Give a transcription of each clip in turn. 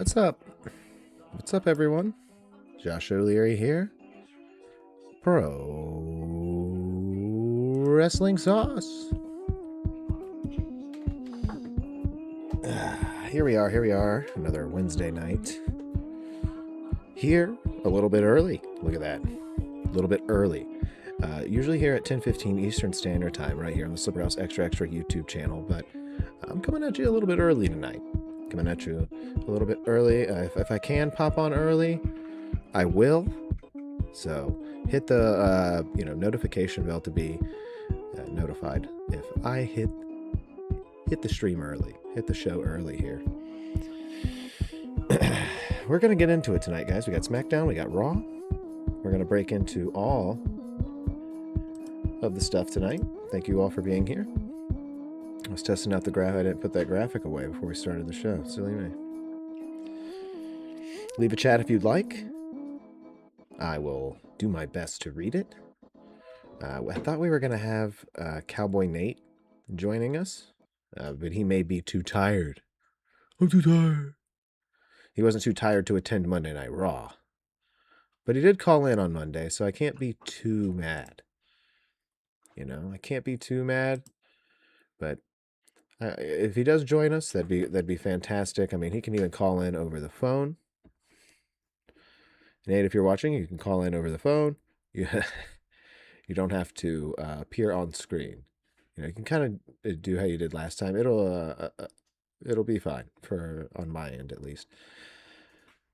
What's up? What's up, everyone? Josh O'Leary here. Pro Wrestling Sauce. Here we are. Another Wednesday night. Here, a little bit early. Look at that. A little bit early. Usually here at 10:15 Eastern Standard Time, right here on the Slipperhouse Extra YouTube channel, but I'm coming at you a little bit early tonight. Coming at you a little bit early. If I can pop on early, I will. So hit the notification bell to be notified if I hit the stream early, hit the show early here. We're gonna get into it tonight, guys. We got SmackDown, we got Raw. We're gonna break into all of the stuff tonight. Thank you all for being here. I was testing out the graph. I didn't put that graphic away before we started the show. Silly me. Leave a chat if you'd like. I will do my best to read it. I thought we were going to have Cowboy Nate joining us, but he may be too tired. I'm too tired. He wasn't too tired to attend Monday Night Raw. But he did call in on Monday, so I can't be too mad. I can't be too mad. But if he does join us, that'd be fantastic. I mean, he can even call in over the phone. Nate, if you're watching, you can call in over the phone. You don't have to appear on screen. You can kind of do how you did last time. It'll be fine on my end at least.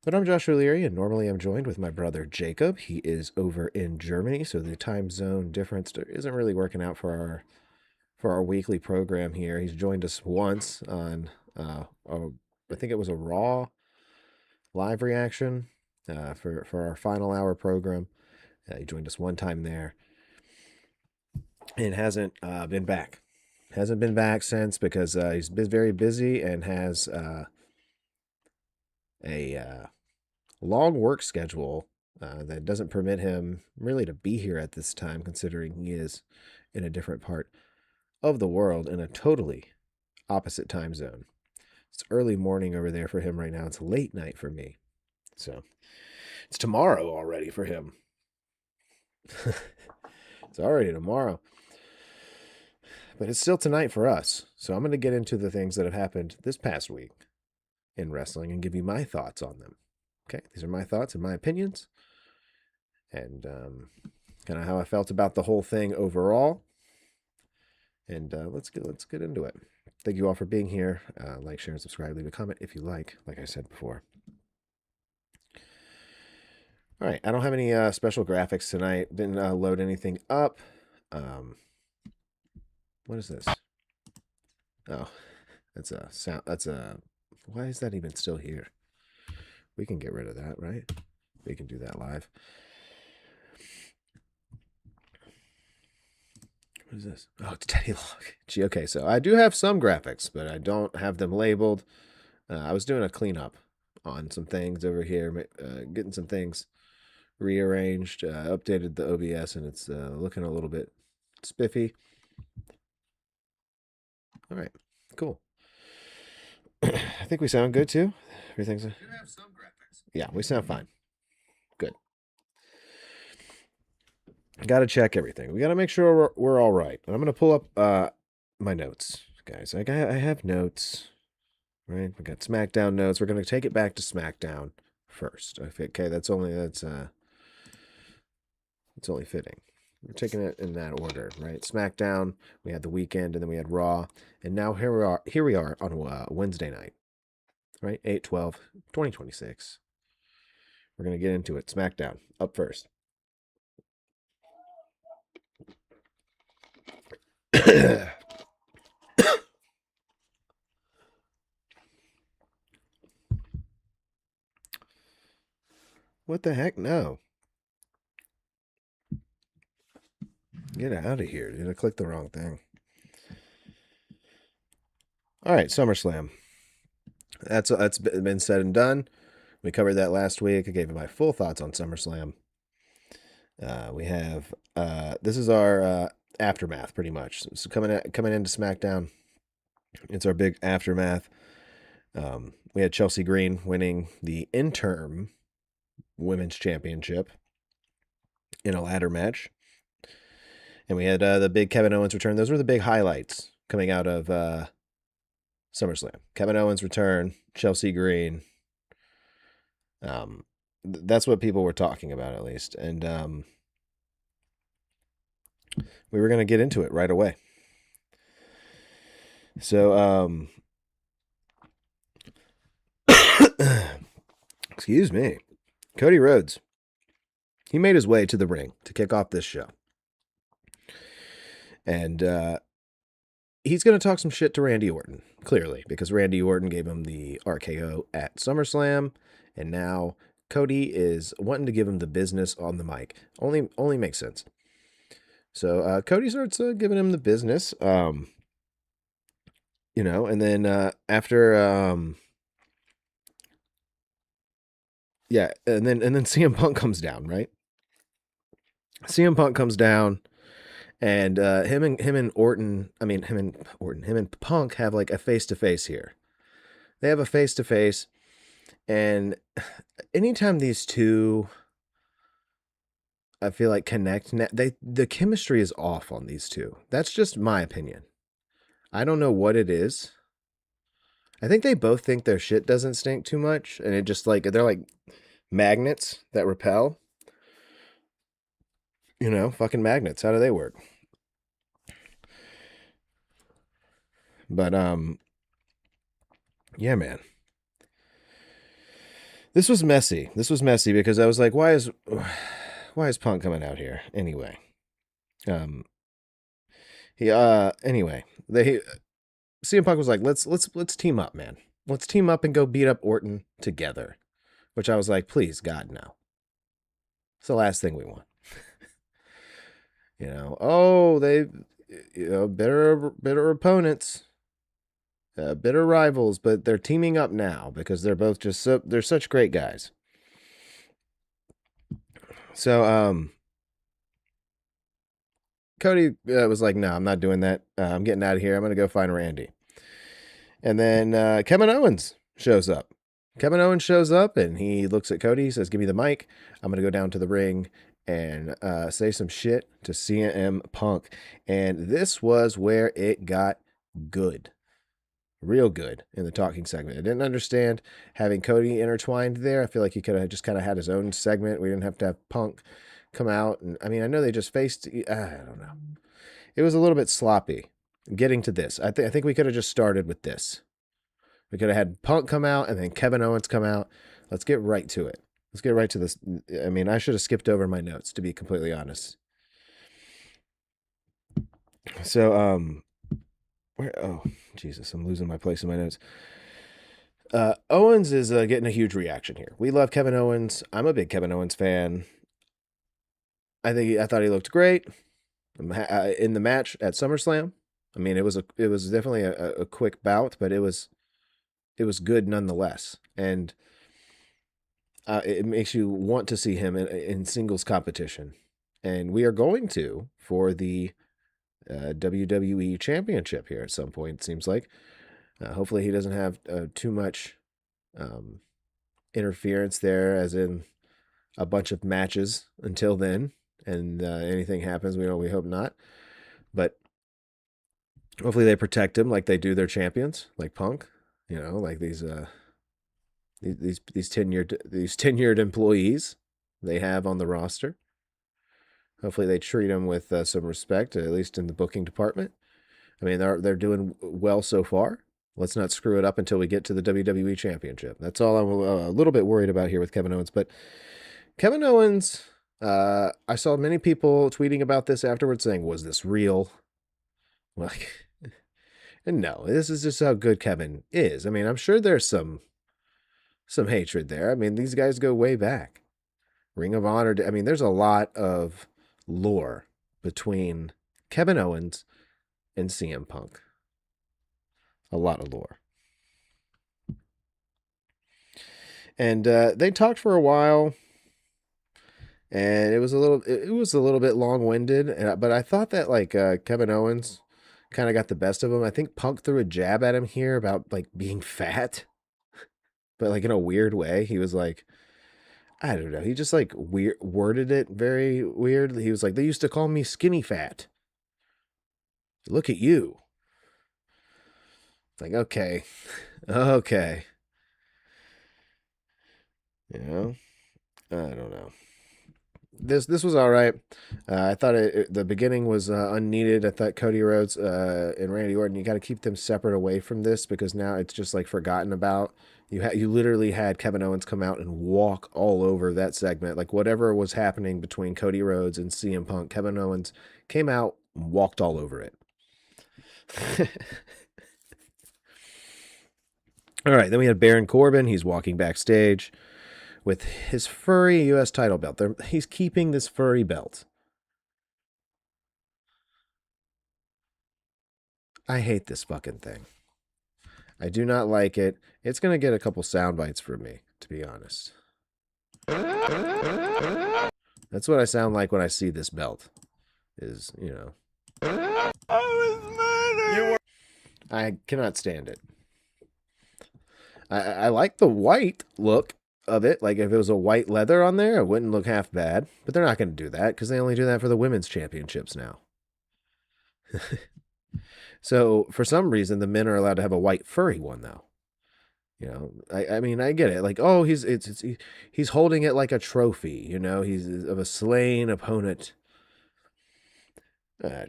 But I'm Josh O'Leary, and normally I'm joined with my brother Jacob. He is over in Germany, so the time zone difference isn't really working out for our weekly program here. He's joined us once on I think it was a Raw live reaction for our final hour program. He joined us one time there and hasn't been back. Hasn't been back since because he's been very busy and has a long work schedule that doesn't permit him really to be here at this time, considering he is in a different part of the world in a totally opposite time zone. It's early morning over there for him right now. It's late night for me. So it's tomorrow already for him. It's already tomorrow. But it's still tonight for us. So I'm going to get into the things that have happened this past week in wrestling and give you my thoughts on them. Okay, these are my thoughts and my opinions. And kind of how I felt about the whole thing overall. And let's get into it. Thank you all for being here. Like, share, and subscribe. Leave a comment if you like I said before. All right, I don't have any special graphics tonight. Didn't load anything up. What is this? Oh, that's a sound. Why is that even still here? We can get rid of that, right? We can do that live. What is this? Oh, it's Teddy Long. Gee, okay, so I do have some graphics, but I don't have them labeled. I was doing a cleanup on some things over here, getting some things rearranged, updated the OBS, and it's looking a little bit spiffy. All right, cool. I think we sound good too. Everything's. You have some graphics. Yeah, we sound fine. Good. Got to check everything. We got to make sure we're all right. And I'm going to pull up my notes, guys. I have notes, right? We got SmackDown notes. We're going to take it back to SmackDown first. Okay, that's only fitting. We're taking it in that order, right? SmackDown, we had the weekend, and then we had Raw, and now here we are on Wednesday night, right? 8/12/2026. We're going to get into it. SmackDown, up first. What the heck? No. Get out of here. Did I click the wrong thing? All right, SummerSlam. That's been said and done. We covered that last week. I gave you my full thoughts on SummerSlam. We have this is our aftermath, pretty much. So coming into SmackDown, it's our big aftermath. We had Chelsea Green winning the interim women's championship in a ladder match. And we had the big Kevin Owens return. Those were the big highlights coming out of SummerSlam. Kevin Owens return, Chelsea Green. That's what people were talking about, at least. And we were going to get into it right away. So, excuse me. Cody Rhodes. He made his way to the ring to kick off this show. And he's going to talk some shit to Randy Orton, clearly, because Randy Orton gave him the RKO at SummerSlam, and now Cody is wanting to give him the business on the mic. Only makes sense. So Cody starts giving him the business, and then after, and then CM Punk comes down, right? CM Punk comes down. And him and Punk have like a face-to-face here. They have a face-to-face, and anytime these two, I feel like, connect, the chemistry is off on these two. That's just my opinion. I don't know what it is. I think they both think their shit doesn't stink too much, and it just like they're like magnets that repel. Fucking magnets. How do they work? But yeah, man. This was messy. Because I was like, why is Punk coming out here anyway? CM Punk was like, let's team up, man. Let's team up and go beat up Orton together. Which I was like, please, God, no. It's the last thing we want. They bitter opponents, bitter rivals, but they're teaming up now because they're both they're such great guys. So Cody was like, no, I'm not doing that. I'm getting out of here. I'm going to go find Randy. And then Kevin Owens shows up. And he looks at Cody, says, give me the mic. I'm going to go down to the ring and say some shit to CM Punk. And this was where it got good. Real good in the talking segment. I didn't understand having Cody intertwined there. I feel like he could have just kind of had his own segment. We didn't have to have Punk come out. And I mean, I know they just faced, I don't know. It was a little bit sloppy getting to this. I think we could have just started with this. We could have had Punk come out and then Kevin Owens come out. Let's get right to it. Let's get right to this. I mean, I should have skipped over my notes, to be completely honest. So, oh, Jesus, I'm losing my place in my notes. Owens is getting a huge reaction here. We love Kevin Owens. I'm a big Kevin Owens fan. I thought he looked great in the match at SummerSlam. I mean, it was definitely a quick bout, but it was good nonetheless. And it makes you want to see him in singles competition. And we are going to for the WWE Championship here at some point, it seems like. Hopefully he doesn't have too much interference there, as in a bunch of matches until then, and anything happens. We hope not. But hopefully they protect him like they do their champions, like Punk. Like these tenured employees they have on the roster. Hopefully they treat him with some respect, at least in the booking department. I mean, they're doing well so far. Let's not screw it up until we get to the WWE Championship. That's all I'm a little bit worried about here with Kevin Owens. But Kevin Owens, I saw many people tweeting about this afterwards saying, was this real? Like, and no, this is just how good Kevin is. I mean, I'm sure there's some hatred there. I mean, these guys go way back. Ring of Honor. I mean, there's a lot of lore between Kevin Owens and CM Punk. A lot of lore. And they talked for a while, and it was a little bit long-winded, but I thought that like Kevin Owens kind of got the best of him. I think Punk threw a jab at him here about like being fat. but like in a weird way. He was like, I don't know. He just like worded it very weird. He was like, they used to call me skinny fat. Look at you. It's like, okay, okay. You know, I don't know. This was all right. I thought the beginning was unneeded. I thought Cody Rhodes and Randy Orton, you got to keep them separate away from this because now it's just like forgotten about. You literally had Kevin Owens come out and walk all over that segment. Like whatever was happening between Cody Rhodes and CM Punk, Kevin Owens came out and walked all over it. All right, then we had Baron Corbin. He's walking backstage with his furry U.S. title belt. He's keeping this furry belt. I hate this fucking thing. I do not like it. It's going to get a couple sound bites from me, to be honest. That's what I sound like when I see this belt. Is, you know. I cannot stand it. I like the white look of it. Like if it was a white leather on there, it wouldn't look half bad. But they're not going to do that because they only do that for the women's championships now. So for some reason, the men are allowed to have a white furry one though. You know, I mean, I get it. Like, oh, he's holding it like a trophy. You know, he's of a slain opponent.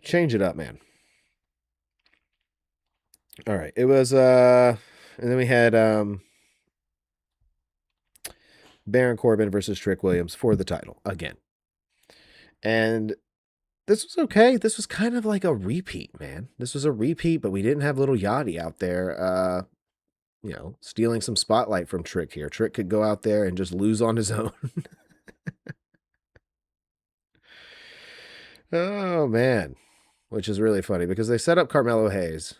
Change it up, man. All right, it was and then we had Baron Corbin versus Trick Williams for the title again, and this was okay. This was kind of like a repeat, man. This was a repeat, but we didn't have little Yachty out there. You know, stealing some spotlight from Trick here. Trick could go out there and just lose on his own. Oh, man. Which is really funny because they set up Carmelo Hayes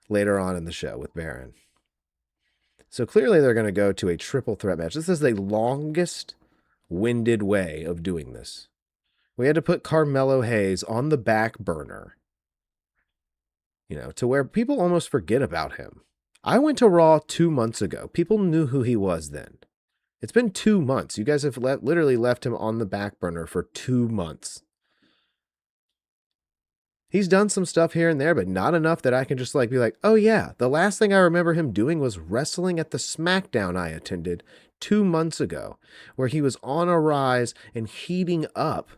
later on in the show with Baron. So clearly they're going to go to a triple threat match. This is the longest winded way of doing this. We had to put Carmelo Hayes on the back burner, you know, to where people almost forget about him. I went to Raw 2 months ago. People knew who he was then. It's been 2 months. You guys have literally left him on the back burner for 2 months. He's done some stuff here and there, but not enough that I can just like be like, oh yeah, the last thing I remember him doing was wrestling at the SmackDown I attended 2 months ago, where he was on a rise and heating up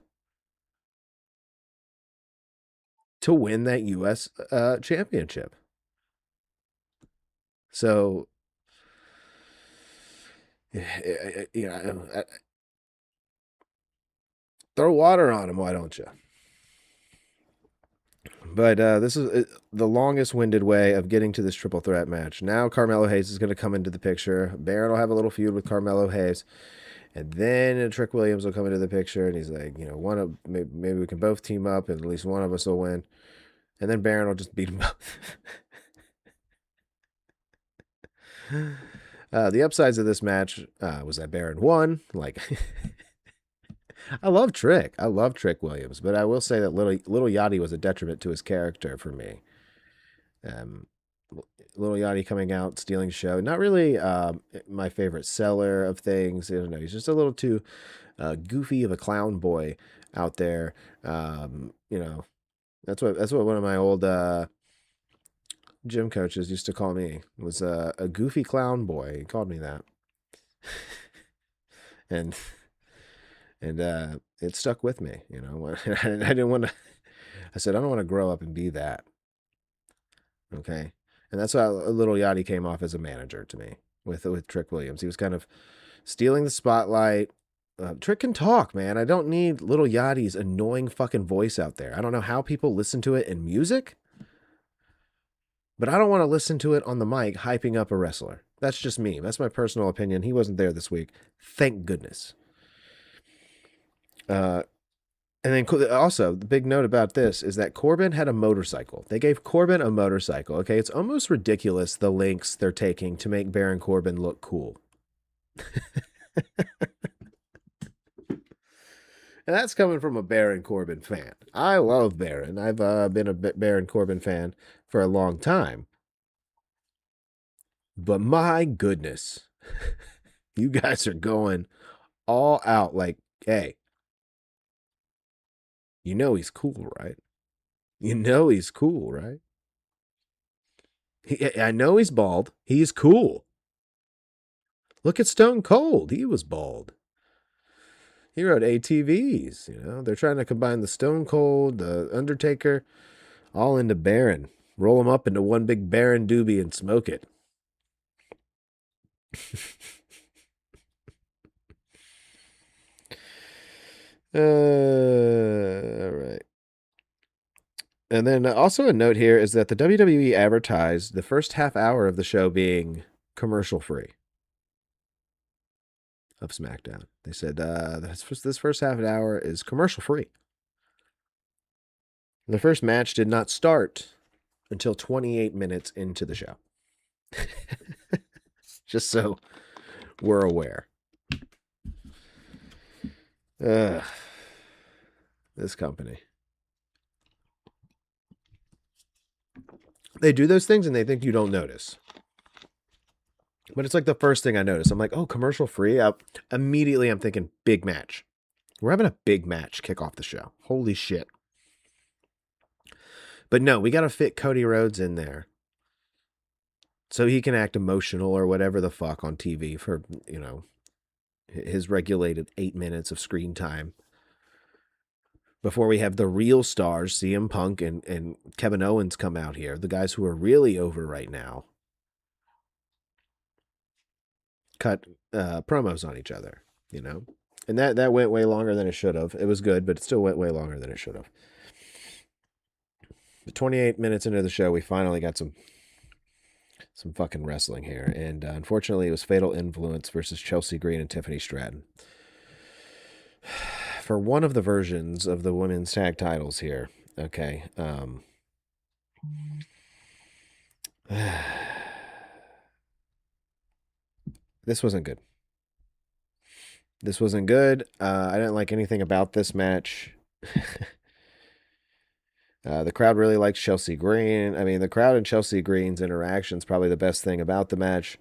to win that U.S. championship. So, you know, throw water on him, why don't you? But this is the longest winded way of getting to this triple threat match. Now Carmelo Hayes is going to come into the picture. Baron will have a little feud with Carmelo Hayes. And then Trick Williams will come into the picture. And he's like, you know, maybe we can both team up and at least one of us will win. And then Baron will just beat them both. The upsides of this match was that Baron won. Like, I love Trick. I love Trick Williams, but I will say that Little Yachty was a detriment to his character for me. Little Yachty coming out, stealing the show. Not really my favorite seller of things. I don't know. He's just a little too goofy of a clown boy out there. You know, that's what one of my old gym coaches used to call me. Was a goofy clown boy. He called me that. and it stuck with me, you know. I didn't want to. I said I don't want to grow up and be that. Okay, and that's how Little Yachty came off as a manager to me with Trick Williams. He was kind of stealing the spotlight. Trick can talk, man. I don't need Little Yachty's annoying fucking voice out there. I don't know how people listen to it in music, but I don't want to listen to it on the mic hyping up a wrestler. That's just me. That's my personal opinion. He wasn't there this week. Thank goodness. And then also, the big note about this is that Corbin had a motorcycle. They gave Corbin a motorcycle. Okay, it's almost ridiculous the lengths they're taking to make Baron Corbin look cool. And that's coming from a Baron Corbin fan. I love Baron. I've been a Baron Corbin fan for a long time. But my goodness. You guys are going all out like, hey, you know he's cool, right? You know he's cool, right? I know he's bald. He's cool. Look at Stone Cold. He was bald. He rode ATVs. You know, they're trying to combine the Stone Cold, the Undertaker, all into Baron. Roll them up into one big Baron doobie and smoke it. All right. And then also a note here is that the WWE advertised the first half hour of the show being commercial free of SmackDown. They said this first half an hour is commercial free. The first match did not start until 28 minutes into the show. Just so we're aware. This company. They do those things and they think you don't notice. But it's like the first thing I notice. I'm like, oh, commercial free? Immediately I'm thinking big match. We're having a big match kick off the show. Holy shit. But no, we got to fit Cody Rhodes in there so he can act emotional or whatever the fuck on TV for, you know, his regulated 8 minutes of screen time. Before we have the real stars, CM Punk and Kevin Owens, come out here, the guys who are really over right now, cut promos on each other, you know? And that went way longer than it should have. It was good, but it still went way longer than it should have. But 28 minutes into the show, we finally got some fucking wrestling here. And unfortunately, it was Fatal Influence versus Chelsea Green and Tiffany Stratton. For one of the versions of the women's tag titles here, okay, this wasn't good. This wasn't good. I didn't like anything about this match. The crowd really likes Chelsea Green. I mean, the crowd and Chelsea Green's interaction is probably the best thing about the match.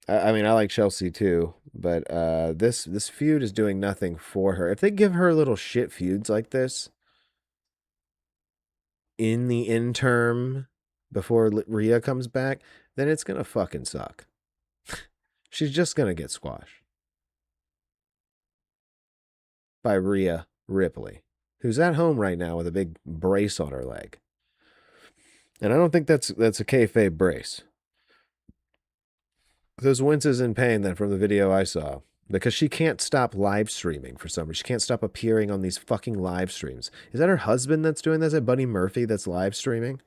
I mean, I like Chelsea too, but this feud is doing nothing for her. If they give her little shit feuds like this in the interim before Rhea comes back, then it's gonna fucking suck. She's just gonna get squashed by Rhea Ripley, who's at home right now with a big brace on her leg, and I don't think that's a kayfabe brace. Those winces in pain then from the video I saw, because she can't stop live streaming for some reason. She can't stop appearing on these fucking live streams. Is that her husband that's doing this? Is that Buddy Murphy that's live streaming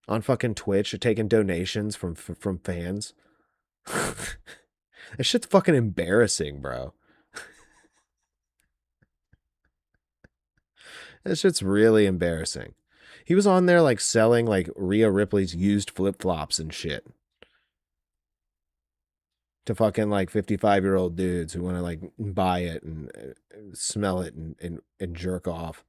on fucking Twitch, taking donations from fans? That shit's fucking embarrassing, bro. That shit's really embarrassing. He was on there like selling like Rhea Ripley's used flip-flops and shit to fucking like 55-year-old dudes who want to like buy it and smell it and jerk off.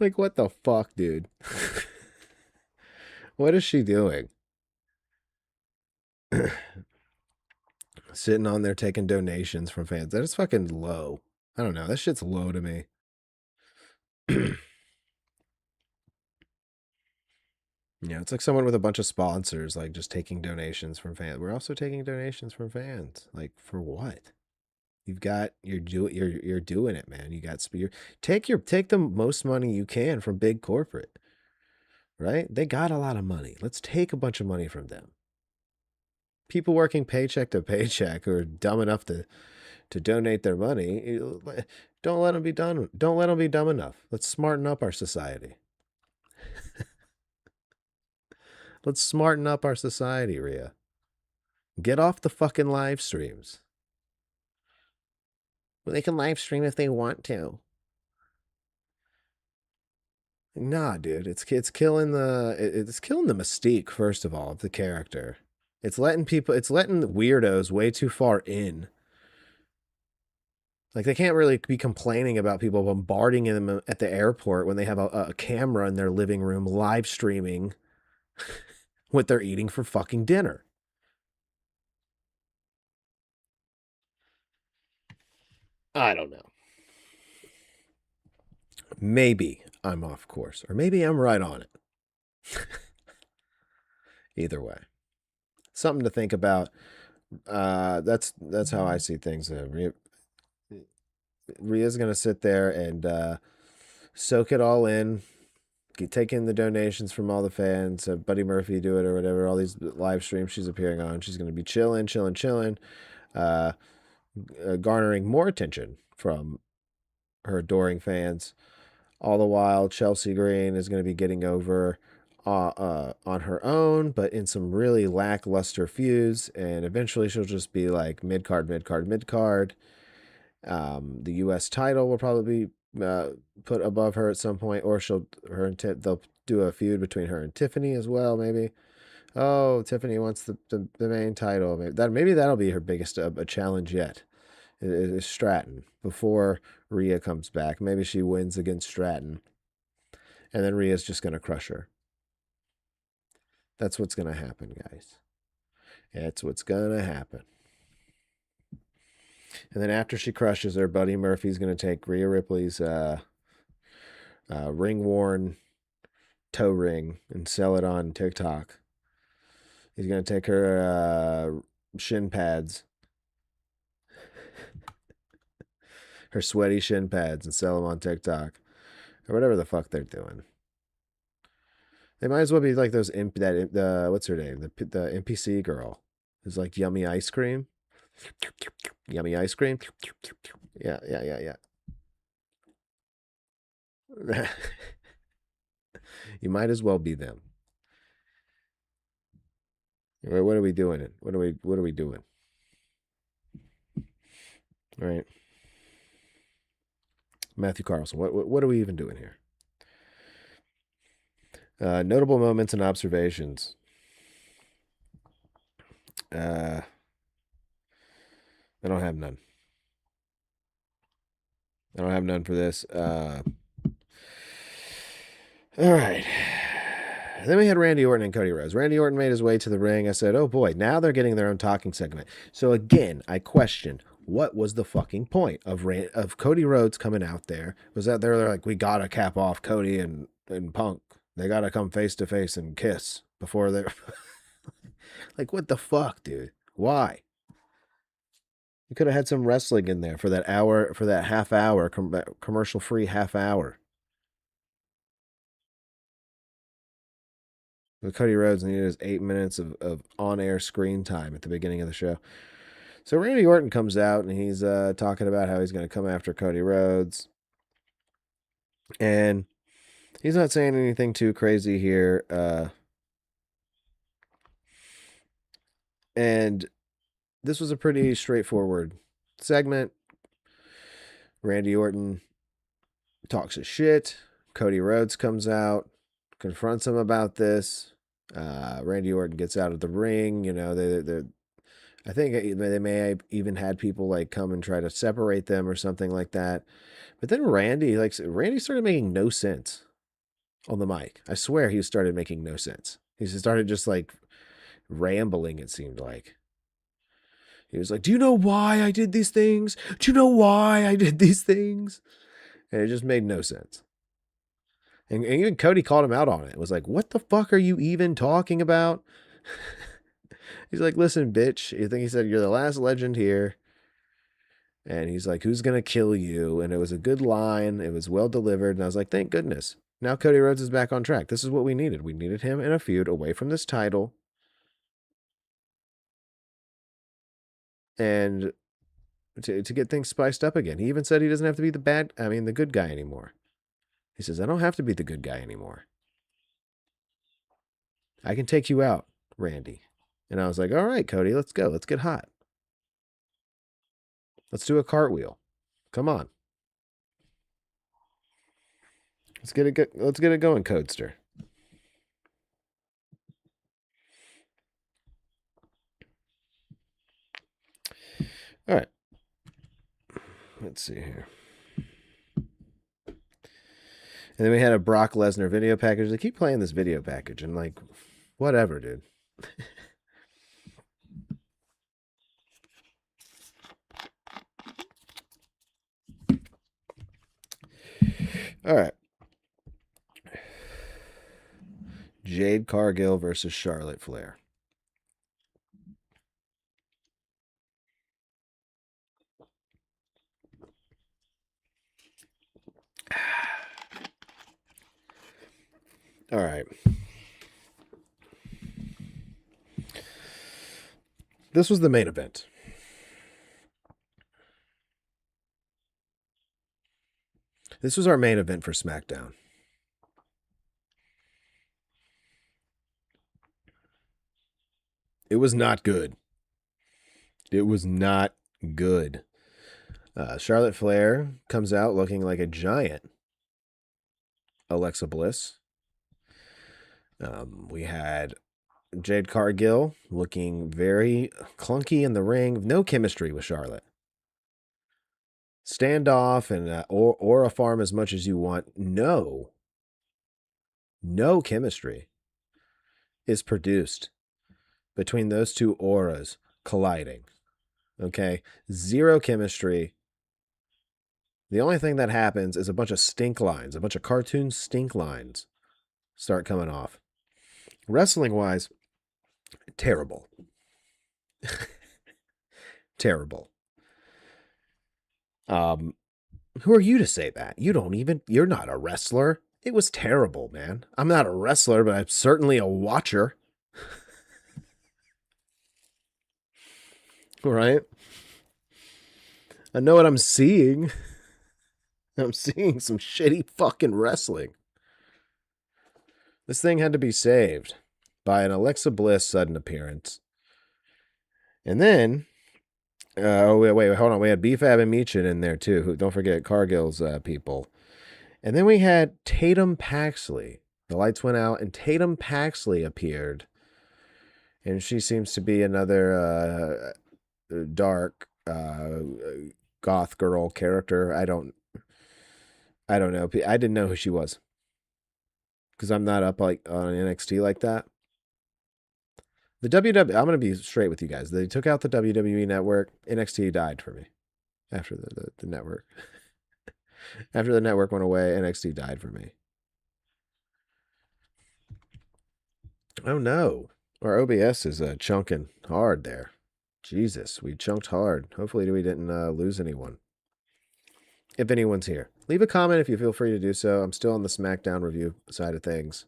Like, what the fuck, dude? What is she doing? Sitting on there taking donations from fans. That is fucking low. I don't know. That shit's low to me. Yeah, it's like someone with a bunch of sponsors, like just taking donations from fans. We're also taking donations from fans. Like, for what? You're doing it, man. You got take the most money you can from big corporate, right? They got a lot of money. Let's take a bunch of money from them. People working paycheck to paycheck who are dumb enough to donate their money, don't let them be done. Don't let them be dumb enough. Let's smarten up our society. Let's smarten up our society, Rhea. Get off the fucking live streams. Well, they can live stream if they want to. Nah, dude, it's killing the mystique, first of all, of the character. It's letting weirdos way too far in Like they can't really be complaining about people bombarding them at the airport when they have a camera in their living room live streaming what they're eating for fucking dinner. I don't know. Maybe I'm off course, or maybe I'm right on it. Either way, something to think about. That's how I see things. Rhea's gonna sit there and soak it all in, take in the donations from all the fans. Buddy Murphy do it or whatever. All these live streams she's appearing on. She's gonna be chilling, uh, garnering more attention from her adoring fans. All the while, Chelsea Green is going to be getting over on her own, but in some really lackluster feuds. And eventually, she'll just be like mid card, mid card, mid card. The U.S. title will probably be put above her at some point, or they'll do a feud between her and Tiffany as well. Maybe. Oh, Tiffany wants the main title. Maybe that'll be her biggest a challenge yet. Is Stratton before Rhea comes back? Maybe she wins against Stratton, and then Rhea's just gonna crush her. That's what's gonna happen, guys. That's what's gonna happen. And then after she crushes her, Buddy Murphy's gonna take Rhea Ripley's ring worn toe ring and sell it on TikTok. He's gonna take her shin pads, her sweaty shin pads, and sell them on TikTok or whatever the fuck they're doing. They might as well be like those what's her name, the NPC girl who's like yummy ice cream, yummy ice cream. Yeah. You might as well be them. What are we doing? What are we doing? All right, Matthew Carlson. What are we even doing here? Notable moments and observations. I don't have none. I don't have none for this. All right. Then we had Randy Orton and Cody Rhodes. Randy Orton made his way to the ring. I said, oh boy, now they're getting their own talking segment. So again, I question, what was the fucking point of Cody Rhodes coming out there? Was that they're like, we gotta cap off Cody and Punk. They gotta come face to face and kiss before they're like, what the fuck, dude? Why? You could have had some wrestling in there for that hour, for that half hour, commercial free half hour. With Cody Rhodes needed his 8 minutes of on air screen time at the beginning of the show. So Randy Orton comes out and he's talking about how he's going to come after Cody Rhodes. And he's not saying anything too crazy here. And this was a pretty straightforward segment. Randy Orton talks his shit. Cody Rhodes comes out, confronts him about this. Randy Orton gets out of the ring. You know, I think they may have even had people like come and try to separate them or something like that. But then Randy started making no sense on the mic. I swear he started making no sense. He started just like rambling, it seemed like. He was like, do you know why I did these things? Do you know why I did these things? And it just made no sense. And even Cody called him out on it. It was like, what the fuck are you even talking about? He's like, listen, bitch. I think he said, you're the last legend here. And he's like, who's going to kill you? And it was a good line. It was well delivered. And I was like, thank goodness. Now Cody Rhodes is back on track. This is what we needed. We needed him in a feud away from this title. And to get things spiced up again. He even said he doesn't have to be the good guy anymore. He says, I don't have to be the good guy anymore. I can take you out, Randy. And I was like, all right, Cody, let's go. Let's get hot. Let's do a cartwheel. Come on. Let's get it going, Codester. All right. Let's see here. And then we had a Brock Lesnar video package. They keep playing this video package, and like, whatever, dude. All right. Jade Cargill versus Charlotte Flair. All right. This was the main event. This was our main event for SmackDown. It was not good. It was not good. Charlotte Flair comes out looking like a giant Alexa Bliss. We had Jade Cargill looking very clunky in the ring. No chemistry with Charlotte. Standoff and aura farm as much as you want. No chemistry is produced between those two auras colliding. Okay? Zero chemistry. The only thing that happens is a bunch of stink lines, a bunch of cartoon stink lines start coming off. Wrestling-wise, terrible. Terrible. Who are you to say that? You're not a wrestler. It was terrible, man. I'm not a wrestler, but I'm certainly a watcher. Right? I know what I'm seeing. I'm seeing some shitty fucking wrestling. This thing had to be saved by an Alexa Bliss sudden appearance. And then, wait, hold on. We had B-Fab and Meechin in there too. Don't forget Cargill's people. And then we had Tatum Paxley. The lights went out and Tatum Paxley appeared. And she seems to be another dark goth girl character. I don't know. I didn't know who she was because I'm not up like on NXT like that. The WWE, I'm going to be straight with you guys. They took out the WWE network. NXT died for me after the network. After the network went away, NXT died for me. Oh no. Our OBS is chunking hard there. Jesus, we chunked hard. Hopefully we didn't lose anyone. If anyone's here, leave a comment if you feel free to do so. I'm still on the SmackDown review side of things.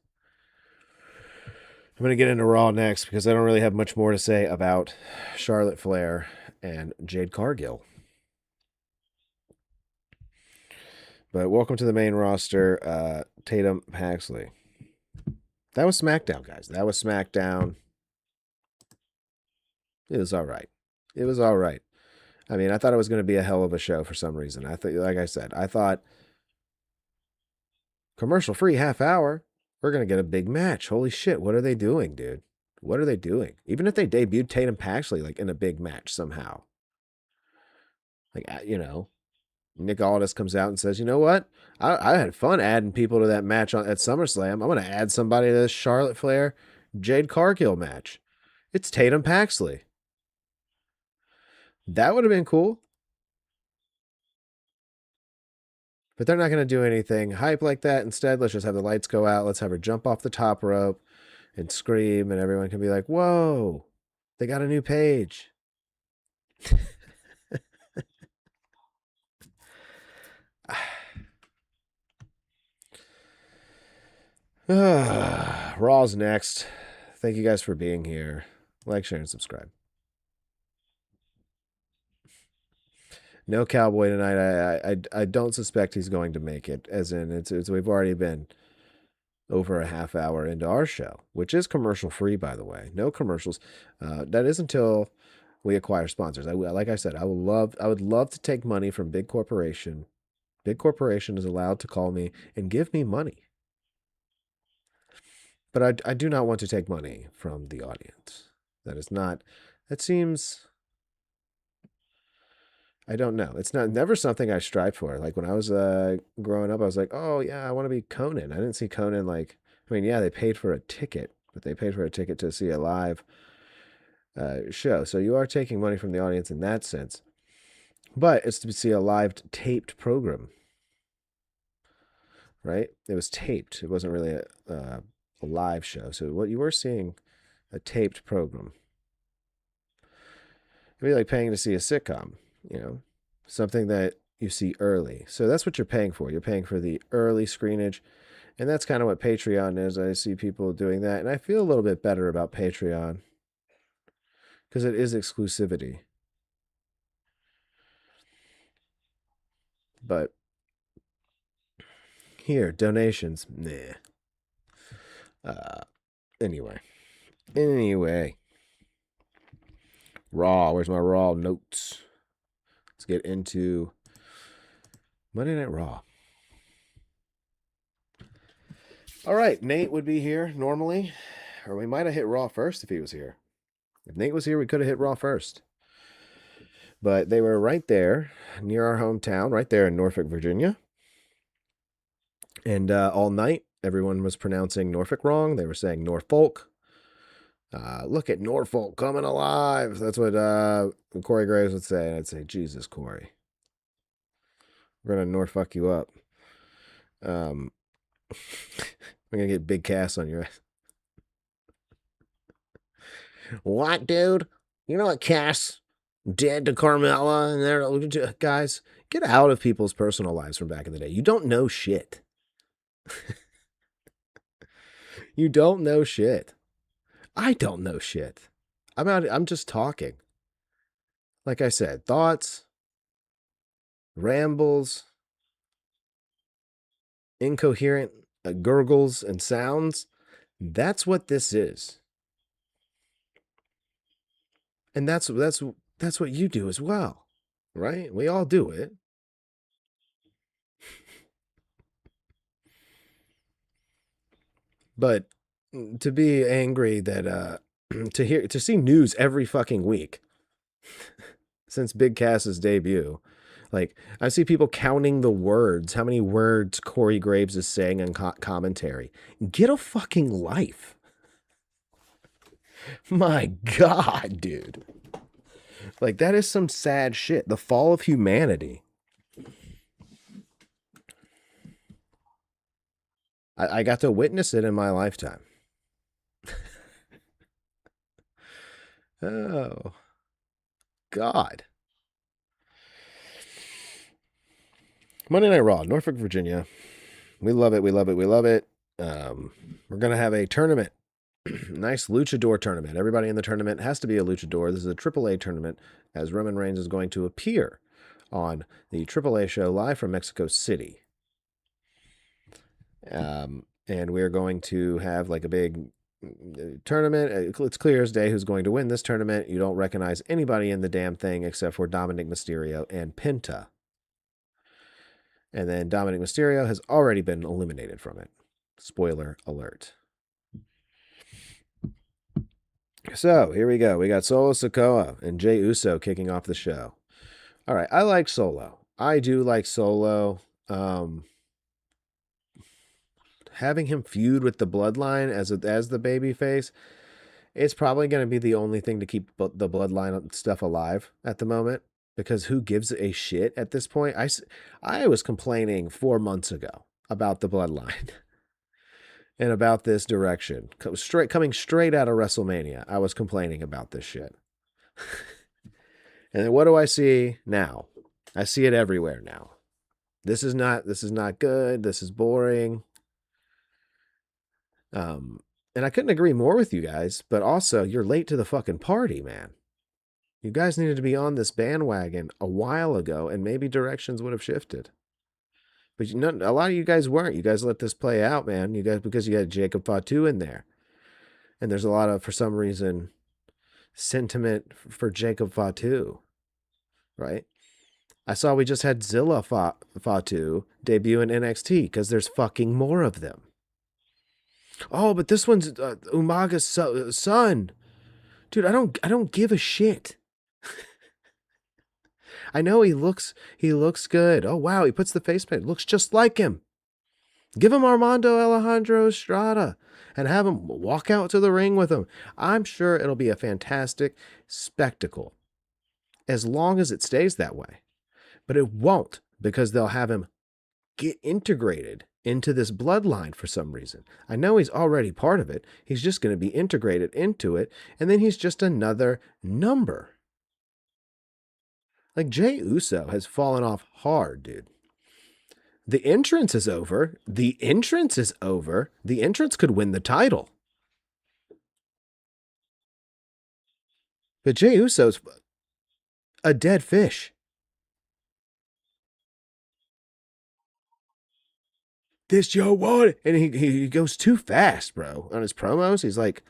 I'm going to get into Raw next because I don't really have much more to say about Charlotte Flair and Jade Cargill. But welcome to the main roster, Tatum Paxley. That was SmackDown, guys. That was SmackDown. It was all right. It was all right. I mean, I thought it was going to be a hell of a show for some reason. I thought, like I said, I thought commercial-free half hour, we're going to get a big match. Holy shit, what are they doing, dude? What are they doing? Even if they debuted Tatum Paxley like in a big match somehow. Like, you know, Nick Aldis comes out and says, you know what? I had fun adding people to that match at SummerSlam. I'm going to add somebody to this Charlotte Flair, Jade Cargill match. It's Tatum Paxley. That would have been cool. But they're not going to do anything hype like that. Instead, let's just have the lights go out. Let's have her jump off the top rope and scream, and everyone can be like, whoa, they got a new page. Raw's next. Thank you guys for being here. Like, share, and subscribe. No Cowboy tonight. I don't suspect he's going to make it. As in, it's we've already been over a half hour into our show, which is commercial free, by the way. No commercials. That is until we acquire sponsors. Like I said, I would love to take money from big corporation. Big corporation is allowed to call me and give me money. But I do not want to take money from the audience. That seems, I don't know. It's never something I strive for. Like when I was growing up, I was like, oh yeah, I want to be Conan. I didn't see Conan like. I mean, yeah, they paid for a ticket, but they paid for a ticket to see a live show. So you are taking money from the audience in that sense. But it's to see a live taped program, right? It was taped. It wasn't really a live show. So what you were seeing, a taped program. It'd be like paying to see a sitcom, you know, something that you see early. So that's what you're paying for. You're paying for the early screenage. And that's kind of what Patreon is. I see people doing that. And I feel a little bit better about Patreon because it is exclusivity. But here, donations, nah. Anyway. Raw. Where's my Raw notes? Let's get into Monday Night Raw. All right, Nate would be here normally, or we might have hit Raw first if he was here. If Nate was here, we could have hit Raw first. But they were right there near our hometown, right there in Norfolk, Virginia. And all night, everyone was pronouncing Norfolk wrong. They were saying Norfolk. Look at Norfolk coming alive. That's what Corey Graves would say. And I'd say, Jesus, Corey. We're going to Norfolk you up. I'm going to get big Cass on your ass. What, dude? You know what Cass did to Carmella? And they're guys, get out of people's personal lives from back in the day. You don't know shit. You don't know shit. I don't know shit. I'm just talking. Like I said, thoughts, rambles, incoherent gurgles and sounds. That's what this is. And that's what you do as well, right? We all do it. But to be angry that to see news every fucking week since Big Cass's debut, like I see people counting the words, how many words Corey Graves is saying in commentary. Get a fucking life. My God, dude. Like that is some sad shit. The fall of humanity. I got to witness it in my lifetime. Oh, God. Monday Night Raw, Norfolk, Virginia. We love it. We love it. We love it. We're going to have a tournament. Nice luchador tournament. Everybody in the tournament has to be a luchador. This is a AAA tournament as Roman Reigns is going to appear on the AAA show live from Mexico City. And we're going to have like a big tournament. It's clear as day who's going to win this tournament. You don't recognize anybody in the damn thing except for Dominic Mysterio and Penta. And then Dominic Mysterio has already been eliminated from it. Spoiler alert. So here we go. We got Solo Sikoa and Jey Uso kicking off the show. All right, I like Solo. I do like Solo. Having him feud with the Bloodline as the babyface, it's probably going to be the only thing to keep the Bloodline stuff alive at the moment. Because who gives a shit at this point? I was complaining 4 months ago about the Bloodline and about this direction. Coming straight out of WrestleMania, I was complaining about this shit. And then what do I see now? I see it everywhere now. This is not good. This is boring. And I couldn't agree more with you guys, but also you're late to the fucking party, man. You guys needed to be on this bandwagon a while ago, and maybe directions would have shifted. But a lot of you guys weren't. You guys let this play out, man. You guys, because you had Jacob Fatu in there. And there's a lot of, for some reason, sentiment for Jacob Fatu, right? I saw we just had Zilla Fatu debut in NXT because there's fucking more of them. Oh, but this one's Umaga's son. Dude, I don't give a shit. I know he looks good. Oh wow, he puts the face paint. Looks just like him. Give him Armando Alejandro Estrada and have him walk out to the ring with him. I'm sure it'll be a fantastic spectacle as long as it stays that way. But it won't, because they'll have him get integrated into this bloodline for some reason. I know he's already part of it. He's just going to be integrated into it, and then he's just another number. Like, Jey Uso has fallen off hard, dude. The entrance is over. The entrance could win the title. But Jey Uso's a dead fish. This yo what? And he goes too fast, bro. On his promos, he's like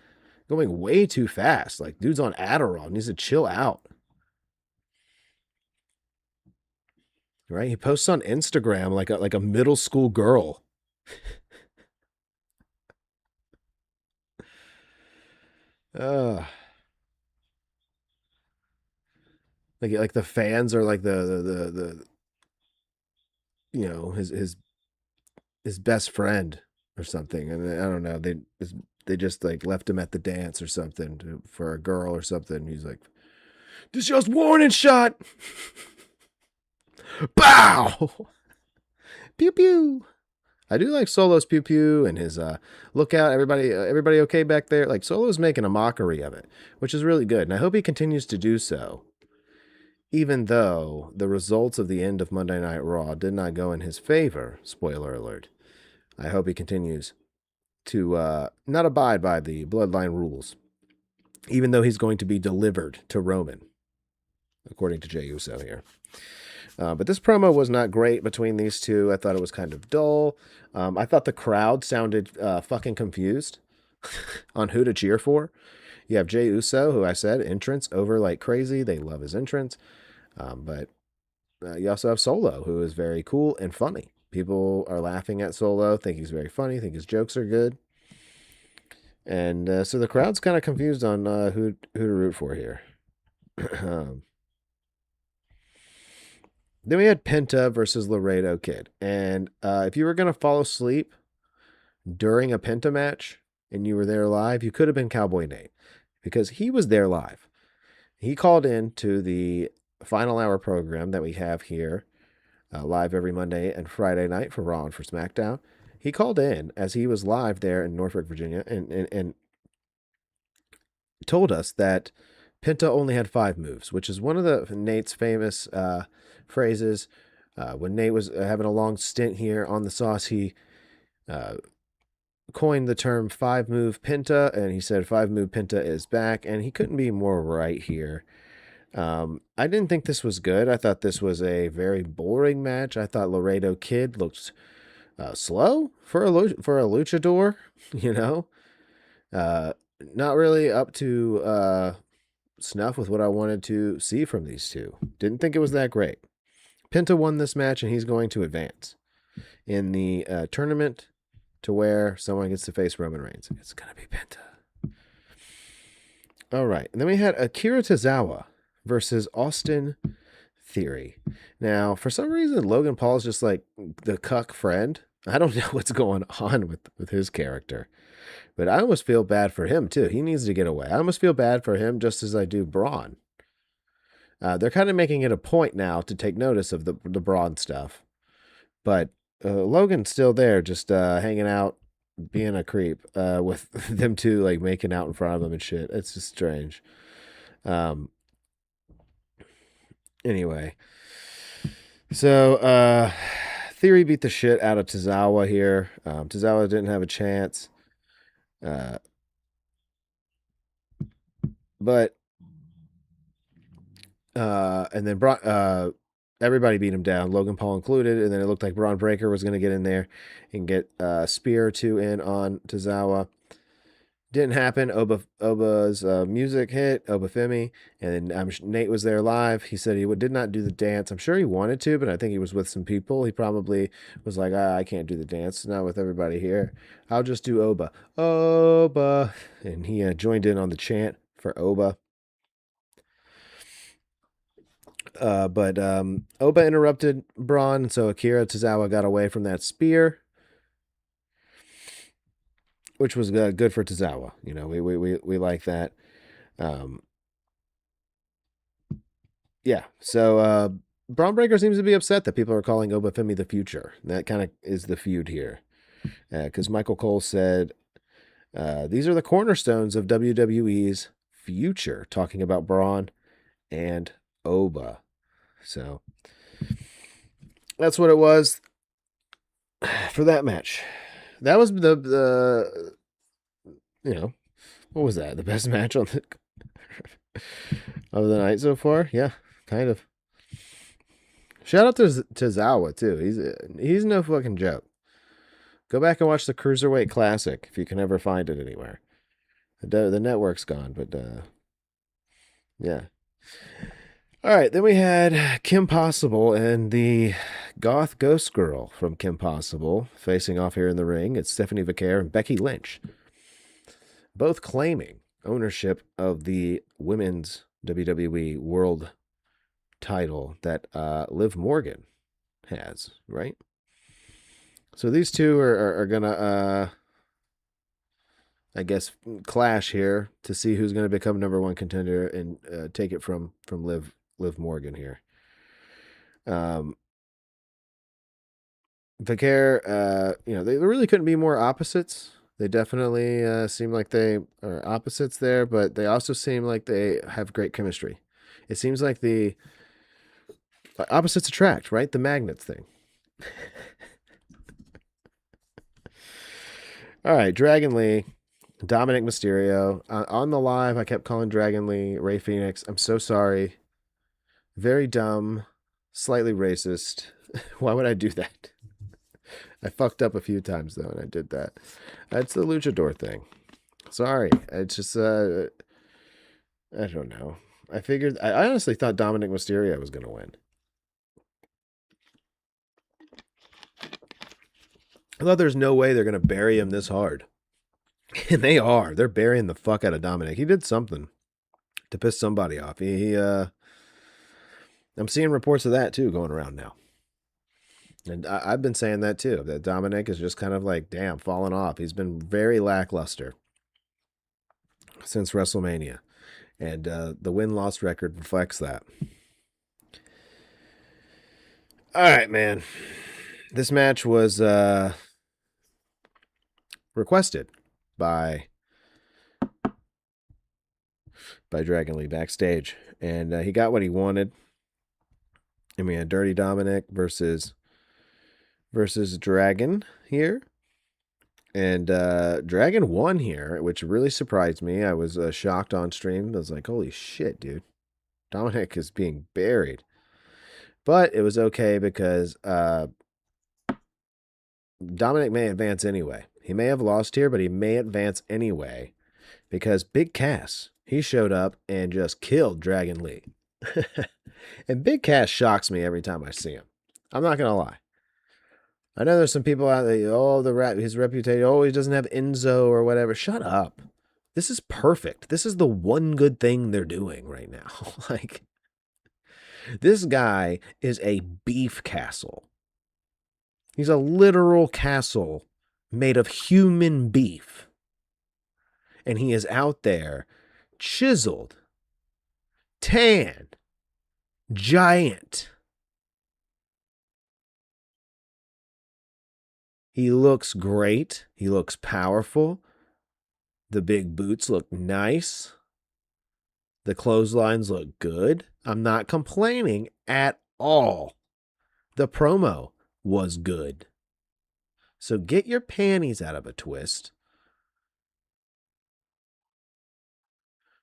going way too fast. Like, dude's on Adderall, needs to chill out. Right? He posts on Instagram like a middle school girl. Like the fans are like the you know, his best friend or something, and I don't know, they just like left him at the dance or something for a girl or something. He's like, this just warning shot. Bow. Pew pew. I do like Solo's pew pew and his look out, everybody okay back there. Like, Solo's making a mockery of it, which is really good, and I hope he continues to do so. Even though the results of the end of Monday Night Raw did not go in his favor, spoiler alert, I hope he continues to not abide by the bloodline rules, even though he's going to be delivered to Roman, according to Jey Uso here. But this promo was not great between these two. I thought it was kind of dull. I thought the crowd sounded fucking confused on who to cheer for. You have Jey Uso, who I said, entrance over like crazy. They love his entrance. But you also have Solo, who is very cool and funny. People are laughing at Solo, think he's very funny, think his jokes are good. And so the crowd's kind of confused on who to root for here. Then we had Penta versus Laredo Kid. And if you were going to fall asleep during a Penta match and you were there live, you could have been Cowboy Nate, because he was there live. He called in to the final hour program that we have here, live every Monday and Friday night for Raw and for SmackDown. He called in as he was live there in Norfolk, Virginia, and told us that Penta only had 5 moves, which is one of Nate's famous phrases. When Nate was having a long stint here on the sauce, he coined the term 5-move Penta, and he said 5-move Penta is back, and he couldn't be more right here. I didn't think this was good. I thought this was a very boring match. I thought Laredo Kid looked slow for a luchador, you know, not really up to snuff with what I wanted to see from these two. Didn't think it was that great. Penta won this match, and he's going to advance in the tournament to where someone gets to face Roman Reigns. It's going to be Penta. All right. And then we had Akira Tozawa versus Austin Theory. Now, for some reason, Logan Paul's just like the cuck friend. I don't know what's going on with his character, but I almost feel bad for him too. He needs to get away. I almost feel bad for him just as I do Braun. They're kind of making it a point now to take notice of the Braun stuff, but Logan's still there, just hanging out, being a creep with them two, like making out in front of him and shit. It's just strange. Anyway, so Theory beat the shit out of Tozawa here. Tozawa didn't have a chance. But and then everybody beat him down, Logan Paul included, and then it looked like Braun Breaker was going to get in there and get a spear or two in on Tozawa. Didn't happen. Oba's music hit, Oba Femi, and then Nate was there live. He said he did not do the dance. I'm sure he wanted to, but I think he was with some people. He probably was like, I can't do the dance, not with everybody here. I'll just do Oba. Oba. And he joined in on the chant for Oba. But Oba interrupted Braun, so Akira Tozawa got away from that spear, which was good for Tozawa. You know, we like that. Um, yeah. So Braun Breaker seems to be upset that people are calling Oba Femi the future. That kind of is the feud here, because Michael Cole said these are the cornerstones of WWE's future, talking about Braun and Oba. So that's what it was for that match. That was the you know, what was that? The best match on the of the night so far? Yeah, kind of. Shout out to Zawa too. He's no fucking joke. Go back and watch the Cruiserweight Classic if you can ever find it anywhere. The network's gone, but yeah. All right, then we had Kim Possible and the Goth Ghost Girl from Kim Possible facing off here in the ring. It's Stephanie Vaquer and Becky Lynch, both claiming ownership of the women's WWE World title that Liv Morgan has, right? So these two are gonna, I guess, clash here to see who's gonna become number one contender and take it from Liv Morgan here. Vaquer, they really couldn't be more opposites. They definitely seem like they are opposites there, but they also seem like they have great chemistry. It seems like the opposites attract, right? The magnets thing. All right, Dragon Lee, Dominic Mysterio. On the live, I kept calling Dragon Lee Ray Phoenix. I'm so sorry. Very dumb, slightly racist. Why would I do that? I fucked up a few times though, and I did that. That's the luchador thing. Sorry. It's just I don't know. I honestly thought Dominic Mysterio was gonna win. I thought there's no way they're gonna bury him this hard. And they are. They're burying the fuck out of Dominic. He did something to piss somebody off. I'm seeing reports of that too going around now. And I've been saying that too, that Dominic is just kind of like, damn, falling off. He's been very lackluster since WrestleMania. And the win-loss record reflects that. All right, man. This match was requested by Dragon Lee backstage. And he got what he wanted. And we had Dirty Dominic versus Dragon here. And Dragon won here, which really surprised me. I was shocked on stream. I was like, holy shit, dude. Dominic is being buried. But it was okay because Dominic may advance anyway. He may have lost here, but he may advance anyway because Big Cass, he showed up and just killed Dragon Lee. And Big Cass shocks me every time I see him. I'm not going to lie. I know there's some people out there, his reputation, he doesn't have Enzo or whatever. Shut up. This is perfect. This is the one good thing they're doing right now. Like, this guy is a beef castle. He's a literal castle made of human beef. And he is out there, chiseled, tan, giant. He looks great. He looks powerful. The big boots look nice. The clotheslines look good. I'm not complaining at all. The promo was good. So get your panties out of a twist.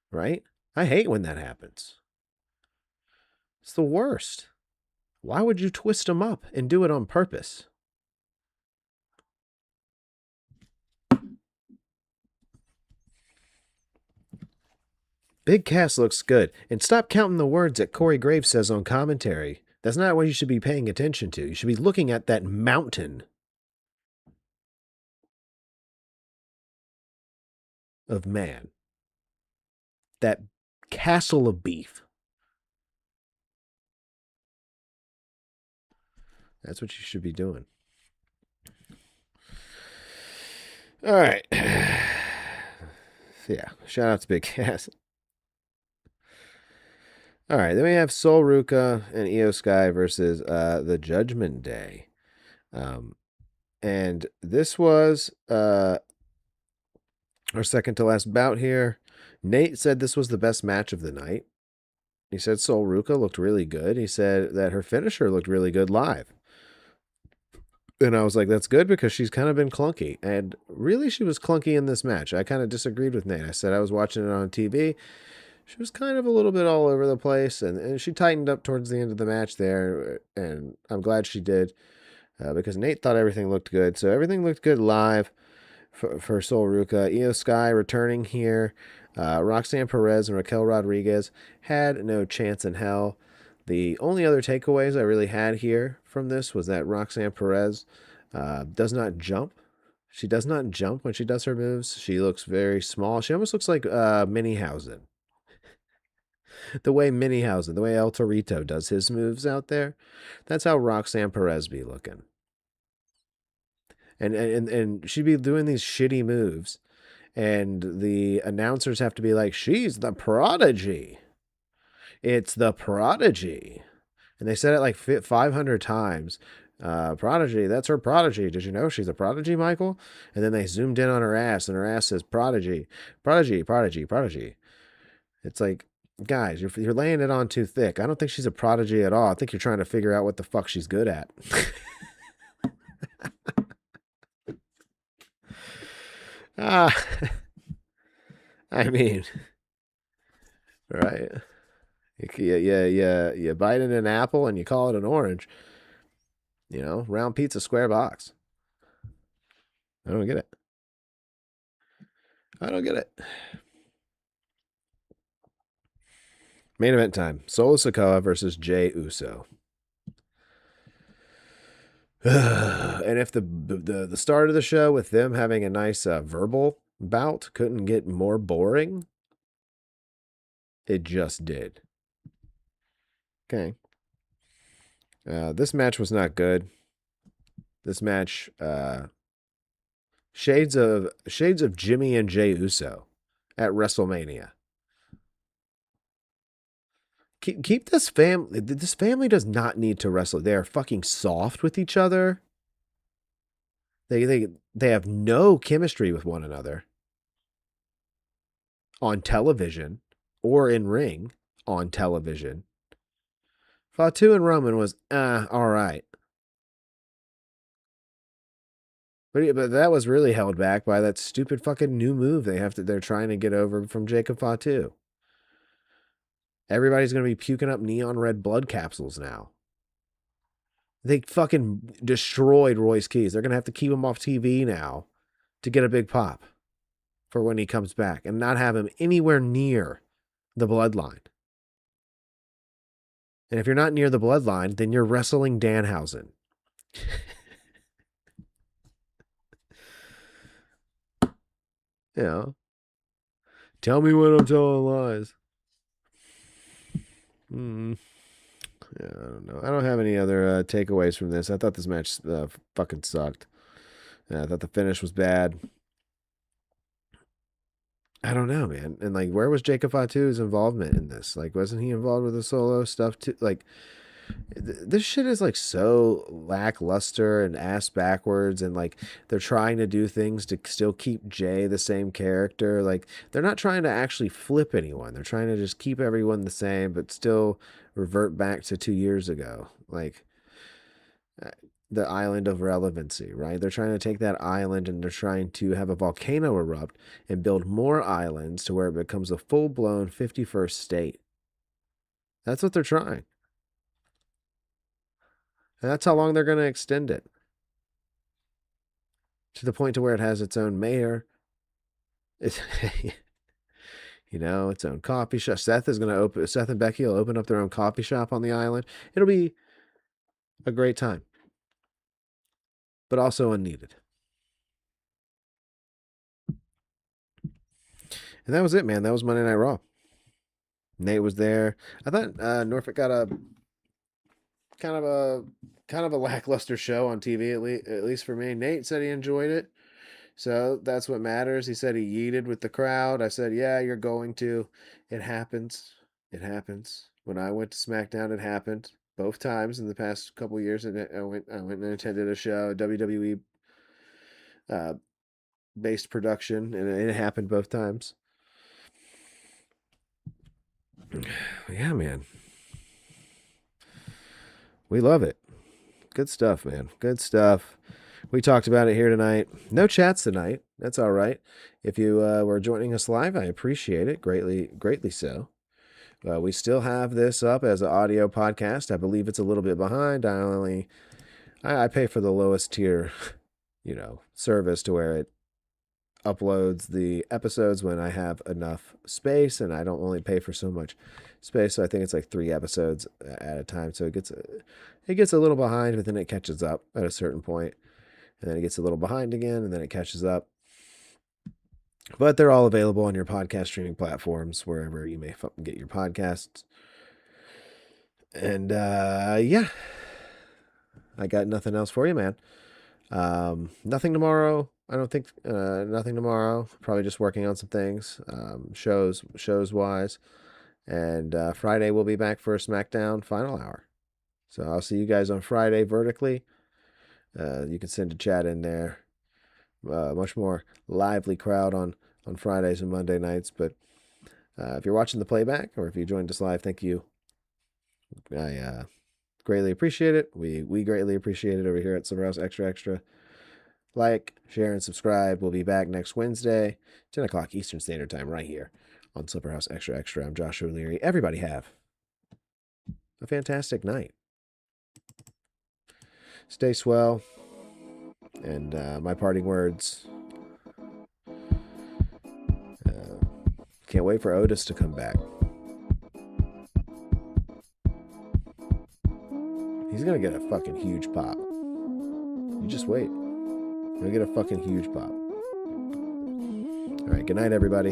Right? I hate when that happens. It's the worst. Why would you twist them up and do it on purpose? Big Cass looks good. And stop counting the words that Corey Graves says on commentary. That's not what you should be paying attention to. You should be looking at that mountain of man. That castle of beef. That's what you should be doing. All right. Yeah, shout out to Big Cass. All right, then we have Sol Ruka and Io Sky versus the Judgment Day. Um, and this was our second to last bout here. Nate said this was the best match of the night. He said Sol Ruka looked really good. He said that her finisher looked really good live. And I was like, that's good because she's kind of been clunky. And really, she was clunky in this match. I kind of disagreed with Nate. I said I was watching it on TV. She was kind of a little bit all over the place. And she tightened up towards the end of the match there. And I'm glad she did because Nate thought everything looked good. So everything looked good live for Sol Ruka. Io Sky returning here. Roxanne Perez and Raquel Rodriguez had no chance in hell. The only other takeaways I really had here from this was that Roxanne Perez does not jump. She does not jump when she does her moves. She looks very small. She almost looks like Minihausen. The way Minihausen, the way El Torito does his moves out there, that's how Roxanne Perez be looking. And she'd be doing these shitty moves, and the announcers have to be like, she's the prodigy. It's the prodigy. And they said it like 500 times. Prodigy, that's her prodigy. Did you know she's a prodigy, Michael? And then they zoomed in on her ass, and her ass says prodigy, prodigy, prodigy, prodigy. It's like, guys, you're laying it on too thick. I don't think she's a prodigy at all. I think you're trying to figure out what the fuck she's good at. Ah, I mean, right? You bite in an apple and you call it an orange. You know, round pizza, square box. I don't get it. I don't get it. Main event time: Solo Sikoa versus Jey Uso. And if the start of the show with them having a nice verbal bout couldn't get more boring, it just did. Okay. This match was not good. This match, shades of Jimmy and Jey Uso at WrestleMania. Keep this family. This family does not need to wrestle. They are fucking soft with each other. They have no chemistry with one another on television or in ring on television. Fatu and Roman was all right. But that was really held back by that stupid fucking new move they're trying to get over from Jacob Fatu. Everybody's going to be puking up neon red blood capsules now. They fucking destroyed Royce Keys. They're going to have to keep him off TV now to get a big pop for when he comes back and not have him anywhere near the bloodline. And if you're not near the bloodline, then you're wrestling Danhausen. You know, tell me when I'm telling lies. Yeah, I don't know. I don't have any other takeaways from this. I thought this match fucking sucked. I thought the finish was bad. I don't know, man. And like, where was Jacob Fatu's involvement in this? Like, wasn't he involved with the solo stuff too? Like, this shit is like so lackluster and ass backwards, and like they're trying to do things to still keep Jay the same character. Like, they're not trying to actually flip anyone. They're trying to just keep everyone the same, but still revert back to 2 years ago. Like, the island of relevancy, right? They're trying to take that island and they're trying to have a volcano erupt and build more islands to where it becomes a full-blown 51st state. That's what they're trying. And that's how long they're going to extend it. To the point to where it has its own mayor. It's, its own coffee shop. Seth and Becky will open up their own coffee shop on the island. It'll be a great time. But also unneeded. And that was it, man. That was Monday Night Raw. Nate was there. I thought Norfolk got a kind of a lackluster show on TV, at least for me. Nate said he enjoyed it, so that's what matters. He said he yeeted with the crowd. I said, yeah, you're going to. It happens. It happens. When I went to SmackDown, it happened both times in the past couple of years. I went and attended a show, WWE based production, and it happened both times. Yeah, man. We love it. Good stuff, man. Good stuff. We talked about it here tonight. No chats tonight. That's all right. If you were joining us live, I appreciate it. Greatly so. We still have this up as an audio podcast. I believe it's a little bit behind. I pay for the lowest tier, service to where it uploads the episodes when I have enough space, and I don't only pay for so much space. So I think it's like 3 episodes at a time. So it gets a little behind, but then it catches up at a certain point, and then it gets a little behind again, and then it catches up. But they're all available on your podcast streaming platforms, wherever you may get your podcasts. And yeah, I got nothing else for you, man. Nothing tomorrow. I don't think nothing tomorrow. Probably just working on some things, shows wise. And Friday we'll be back for a SmackDown final hour. So I'll see you guys on Friday vertically. You can send a chat in there. Much more lively crowd on Fridays and Monday nights. But if you're watching the playback or if you joined us live, thank you. I greatly appreciate it. We greatly appreciate it over here at Silver House Extra Extra. Like, share, and subscribe. We'll be back next Wednesday, 10 o'clock Eastern Standard Time, right here on Silver House Extra Extra. I'm Josh O'Leary. Everybody have a fantastic night. Stay swell. And my parting words. Can't wait for Otis to come back. He's going to get a fucking huge pop. You just wait. He'll get a fucking huge pop. All right, good night, everybody.